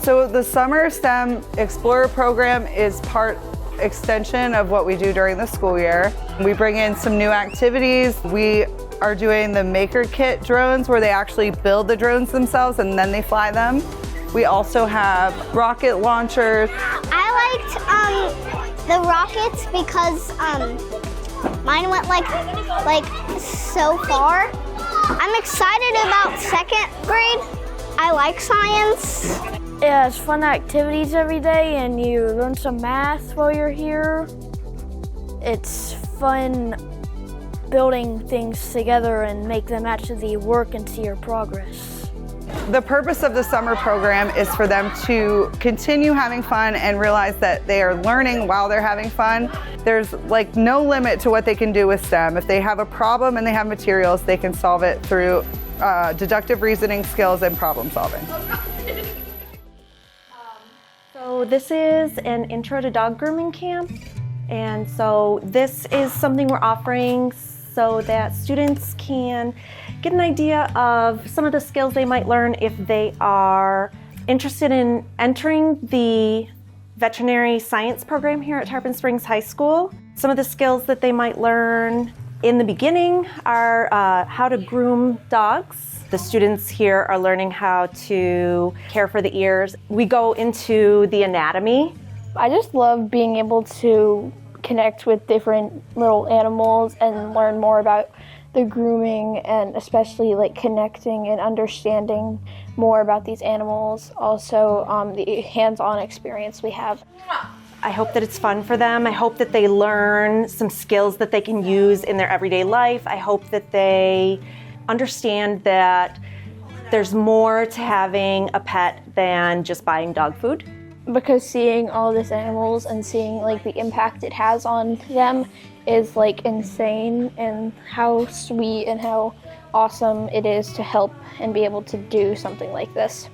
So the Summer STEM Explorer program is part extension of what we do during the school year. We bring in some new activities. We are doing the Maker Kit drones where they actually build the drones themselves and then they fly them. We also have rocket launchers. I liked the rockets because mine went like so far. I'm excited about second grade. I like science. Yeah, it's fun activities every day and you learn some math while you're here. It's fun building things together and make them actually work and see your progress. The purpose of the summer program is for them to continue having fun and realize that they are learning while they're having fun. There's like no limit to what they can do with STEM. If they have a problem and they have materials, they can solve it through deductive reasoning skills and problem solving. So this is an intro to dog grooming camp. And so this is something we're offering so that students can get an idea of some of the skills they might learn if they are interested in entering the veterinary science program here at Tarpon Springs High School. Some of the skills that they might learn in the beginning are how to groom dogs. The students here are learning how to care for the ears. We go into the anatomy. I just love being able to connect with different little animals and learn more about the grooming and especially like connecting and understanding more about these animals. Also the hands-on experience we have. I hope that it's fun for them. I hope that they learn some skills that they can use in their everyday life. I hope that they understand that there's more to having a pet than just buying dog food. Because seeing all these animals and seeing like the impact it has on them is like insane, and how sweet and how awesome it is to help and be able to do something like this.